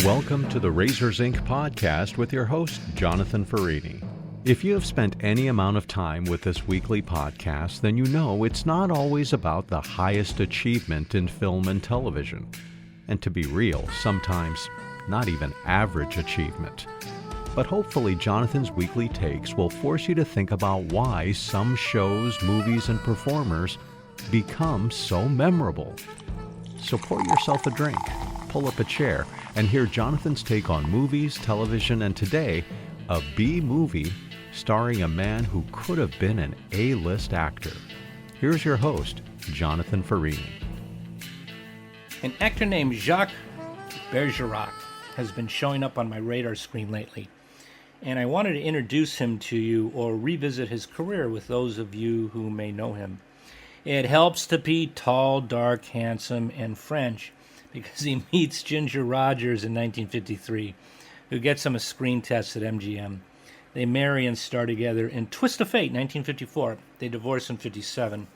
Welcome to the Razors Inc. podcast with your host, Jonathan Farini. If you have spent any amount of time with this weekly podcast, then you know it's not always about the highest achievement in film and television. And to be real, sometimes not even average achievement. But hopefully Jonathan's weekly takes will force you to think about why some shows, movies, and performers become so memorable. So pour yourself a drink, pull up a chair, and hear Jonathan's take on movies, television, and today, a B-movie starring a man who could have been an A-list actor. Here's your host, Jonathan Farini. An actor named Jacques Bergerac has been showing up on my radar screen lately, and I wanted to introduce him to you or revisit his career with those of you who may know him. It helps to be tall, dark, handsome, and French because he meets Ginger Rogers in 1953, who gets him a screen test at MGM. They marry and star together in Twist of Fate, 1954. They divorce in 57.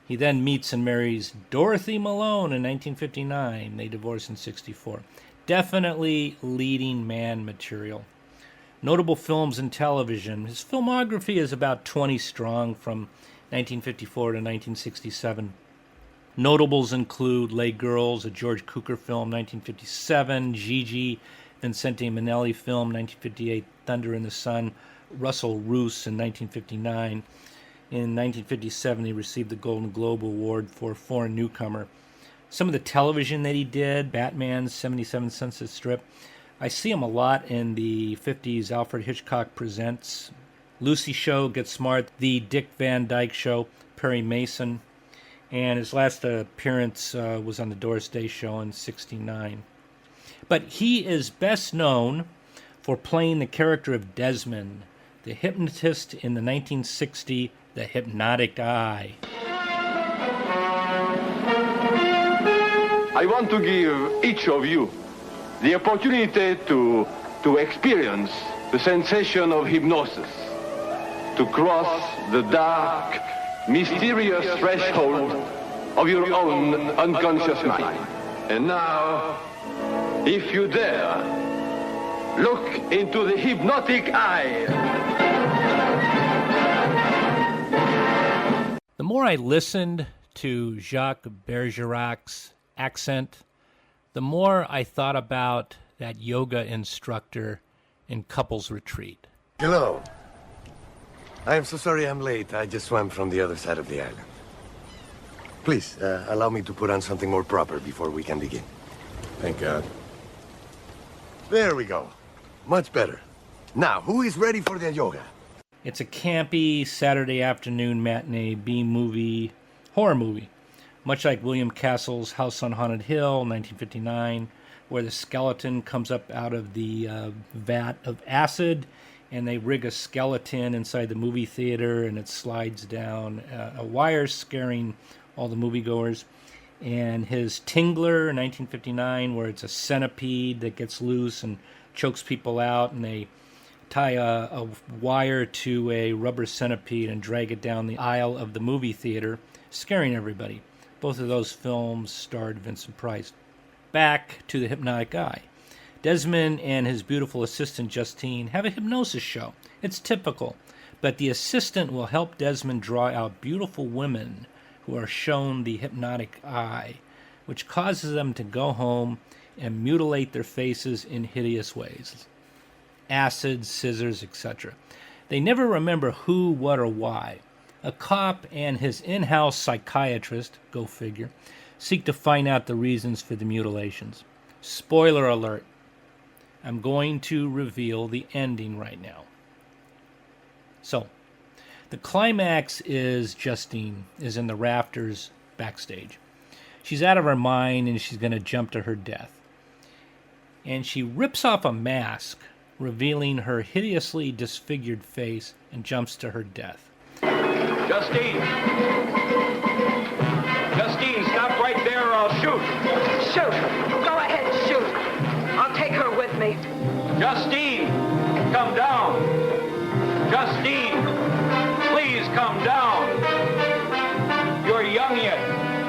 He then meets and marries Dorothy Malone in 1959. They divorce in 64. Definitely leading man material. Notable films and television. His filmography is about 20 strong from 1954 to 1967. Notables include Lay Girls, a George Cukor film, 1957, Gigi, Vincente Minnelli film, 1958, Thunder in the Sun, Russell Roos in 1959. In 1957, he received the Golden Globe Award for Foreign Newcomer. Some of the television that he did, Batman's 77 Sunset Strip. I see him a lot in the 50s Alfred Hitchcock Presents, Lucy Show, Get Smart, The Dick Van Dyke Show, Perry Mason, and his last appearance was on the Doris Day Show in 1969. But he is best known for playing the character of Desmond, the hypnotist in the 1960 The Hypnotic Eye. I want to give each of you the opportunity to experience the sensation of hypnosis, to cross the dark, mysterious threshold of your own unconscious mind. And now, if you dare, look into the hypnotic eye. The more I listened to Jacques Bergerac's accent, the more I thought about that yoga instructor in Couples Retreat. Hello. I am so sorry I'm late. I just swam from the other side of the island. Please, allow me to put on something more proper before we can begin. Thank God. There we go. Much better. Now, who is ready for the yoga? It's a campy Saturday afternoon matinee B-movie, horror movie, much like William Castle's House on Haunted Hill, 1959, where the skeleton comes up out of the vat of acid, and they rig a skeleton inside the movie theater, and it slides down a wire, scaring all the moviegoers. And his Tingler, 1959, where it's a centipede that gets loose and chokes people out, and they tie a wire to a rubber centipede and drag it down the aisle of the movie theater, scaring everybody. Both of those films starred Vincent Price. Back to the Hypnotic Eye. Desmond and his beautiful assistant Justine have a hypnosis show. It's typical, but the assistant will help Desmond draw out beautiful women who are shown the hypnotic eye, which causes them to go home and mutilate their faces in hideous ways. Acid, scissors, etc. They never remember who, what, or why. A cop and his in-house psychiatrist, go figure, seek to find out the reasons for the mutilations. Spoiler alert. I'm going to reveal the ending right now. So, the climax is Justine is in the rafters backstage. She's out of her mind and she's going to jump to her death. And she rips off a mask, revealing her hideously disfigured face, and jumps to her death. Justine! Justine, stop right there or I'll shoot! Shoot! Go ahead, shoot! I'll take her with me. Justine! Come down! Justine! Please come down! You're young yet.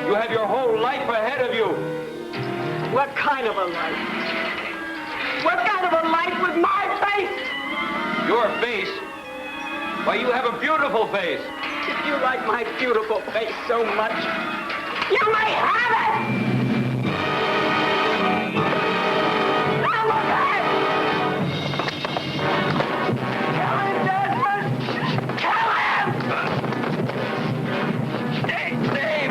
You have your whole life ahead of you. What kind of a life? What kind of a life was my face? Your face? Why, you have a beautiful face. If you like my beautiful face so much, you may have it! Now look at it! Kill him, Desmond! Kill him! Steve!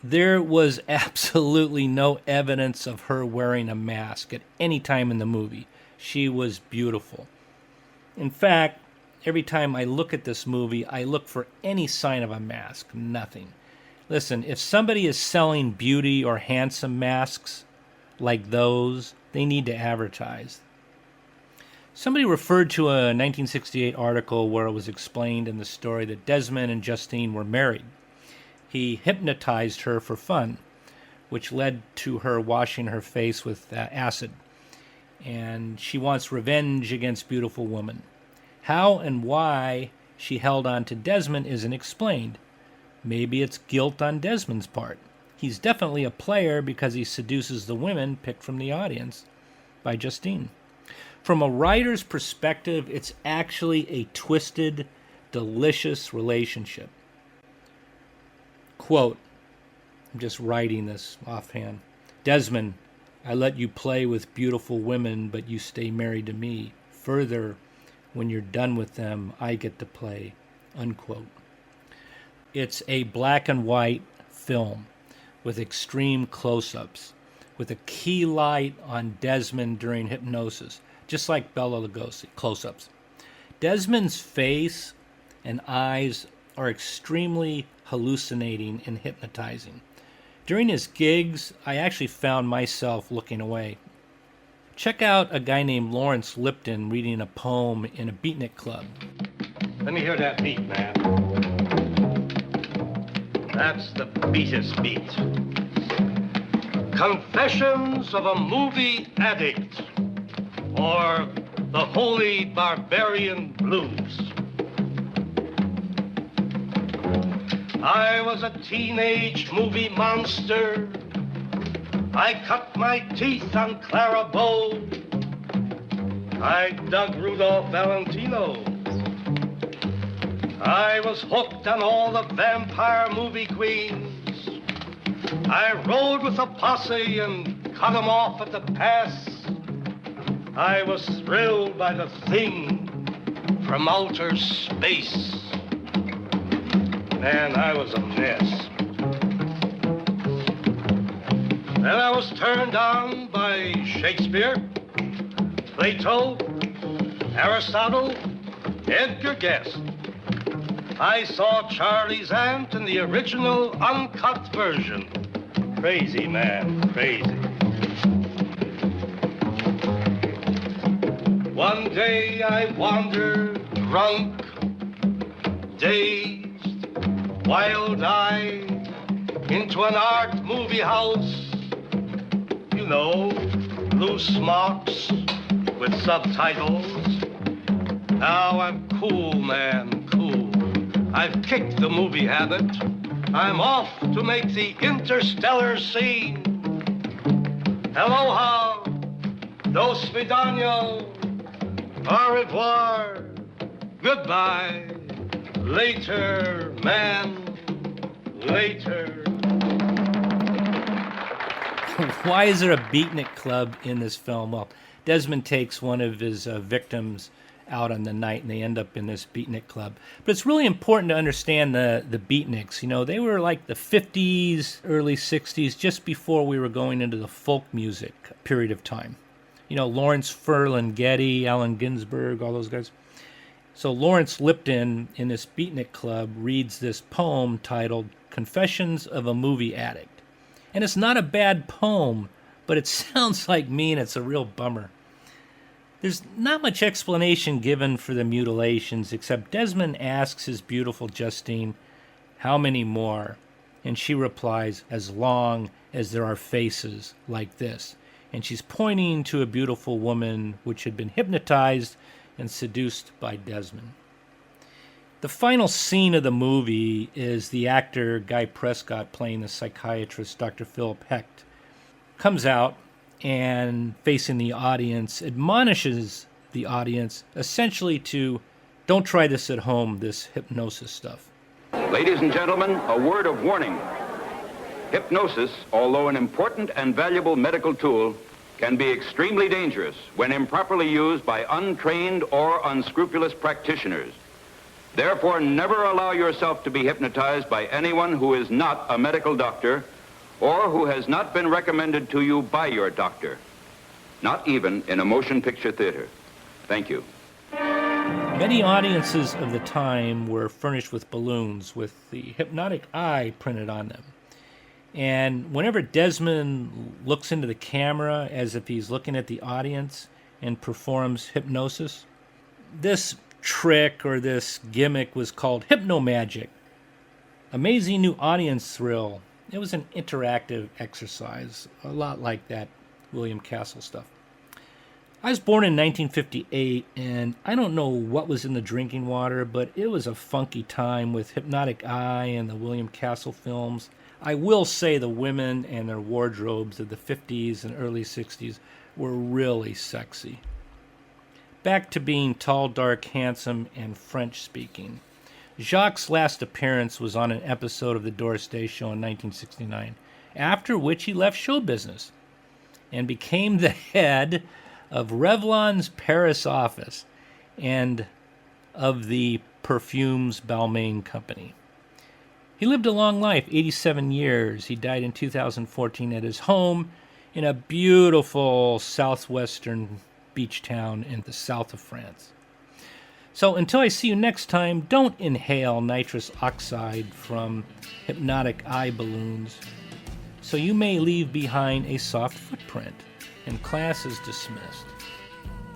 There was absolutely no evidence of her wearing a mask at any time in the movie. She was beautiful. In fact, every time I look at this movie, I look for any sign of a mask. Nothing. Listen, if somebody is selling beauty or handsome masks like those, they need to advertise. Somebody referred to a 1968 article where it was explained in the story that Desmond and Justine were married. He hypnotized her for fun, which led to her washing her face with acid. And she wants revenge against beautiful women. How and why she held on to Desmond isn't explained. Maybe it's guilt on Desmond's part. He's definitely a player because he seduces the women picked from the audience by Justine. From a writer's perspective, it's actually a twisted, delicious relationship. Quote, I'm just writing this offhand. Desmond, I let you play with beautiful women, but you stay married to me. Further, when you're done with them, I get to play. Unquote. It's a black and white film with extreme close-ups, with a key light on Desmond during hypnosis, just like Bela Lugosi, close-ups. Desmond's face and eyes are extremely hallucinating and hypnotizing. During his gigs, I actually found myself looking away. Check out a guy named Lawrence Lipton reading a poem in a beatnik club. Let me hear that beat, man. That's the beatest beat. Confessions of a Movie Addict, or the Holy Barbarian Blues. I was a teenage movie monster. I cut my teeth on Clara Bow. I dug Rudolph Valentino. I was hooked on all the vampire movie queens. I rode with a posse and cut them off at the pass. I was thrilled by the Thing from outer space. Man, I was a mess. Then I was turned on by Shakespeare, Plato, Aristotle, Edgar Guest. I saw Charlie's Aunt in the original uncut version. Crazy, man, crazy. One day I wandered drunk, dazed, wild-eyed, into an art movie house. You know, blue smocks with subtitles. Now I'm cool, man, cool. I've kicked the movie habit. I'm off to make the interstellar scene. Aloha, dos vidano, au revoir, goodbye. Later, man, later. Why is there a beatnik club in this film? Well, Desmond takes one of his victims out on the night, and they end up in this beatnik club. But it's really important to understand the beatniks. You know, they were like the 50s, early 60s, just before we were going into the folk music period of time. You know, Lawrence Ferlinghetti, Allen Ginsberg, all those guys. So Lawrence Lipton in this beatnik club reads this poem titled Confessions of a Movie Addict. And it's not a bad poem, but it sounds like me, and it's a real bummer. There's not much explanation given for the mutilations, except Desmond asks his beautiful Justine, how many more? And she replies, as long as there are faces like this. And she's pointing to a beautiful woman which had been hypnotized and seduced by Desmond. The final scene of the movie is the actor Guy Prescott playing the psychiatrist Dr. Philip Hecht comes out and facing the audience admonishes the audience essentially to don't try this at home, this hypnosis stuff. Ladies and gentlemen, a word of warning. Hypnosis, although an important and valuable medical tool, can be extremely dangerous when improperly used by untrained or unscrupulous practitioners. Therefore, never allow yourself to be hypnotized by anyone who is not a medical doctor or who has not been recommended to you by your doctor, not even in a motion picture theater. Thank you. Many audiences of the time were furnished with balloons with the Hypnotic Eye printed on them. And whenever Desmond looks into the camera as if he's looking at the audience and performs hypnosis, this trick or this gimmick was called hypnomagic. Amazing new audience thrill. It was an interactive exercise, a lot like that William Castle stuff. I was born in 1958, and I don't know what was in the drinking water, but it was a funky time with Hypnotic Eye and the William Castle films. I will say the women and their wardrobes of the 50s and early 60s were really sexy. Back to being tall, dark, handsome, and French-speaking. Jacques' last appearance was on an episode of the Doris Day Show in 1969, after which he left show business and became the head of Revlon's Paris office and of the Perfumes Balmain Company. He lived a long life, 87 years. He died in 2014 at his home in a beautiful southwestern beach town in the south of France. So until I see you next time, don't inhale nitrous oxide from Hypnotic Eye balloons, so you may leave behind a soft footprint. And class is dismissed.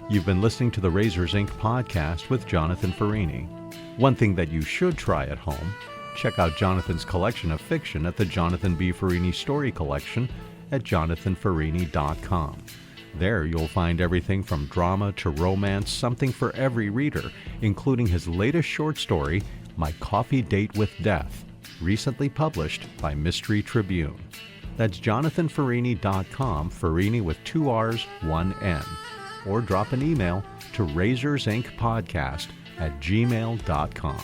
You've been listening to the Razors Inc. podcast with Jonathan Farini. One thing that you should try at home, check out Jonathan's collection of fiction at the Jonathan B. Farini Story Collection at jonathanfarini.com. There you'll find everything from drama to romance, something for every reader, including his latest short story, My Coffee Date with Death, recently published by Mystery Tribune. That's jonathanfarini.com, Farini with 2 R's, 1 N. Or drop an email to razorsincpodcast@gmail.com.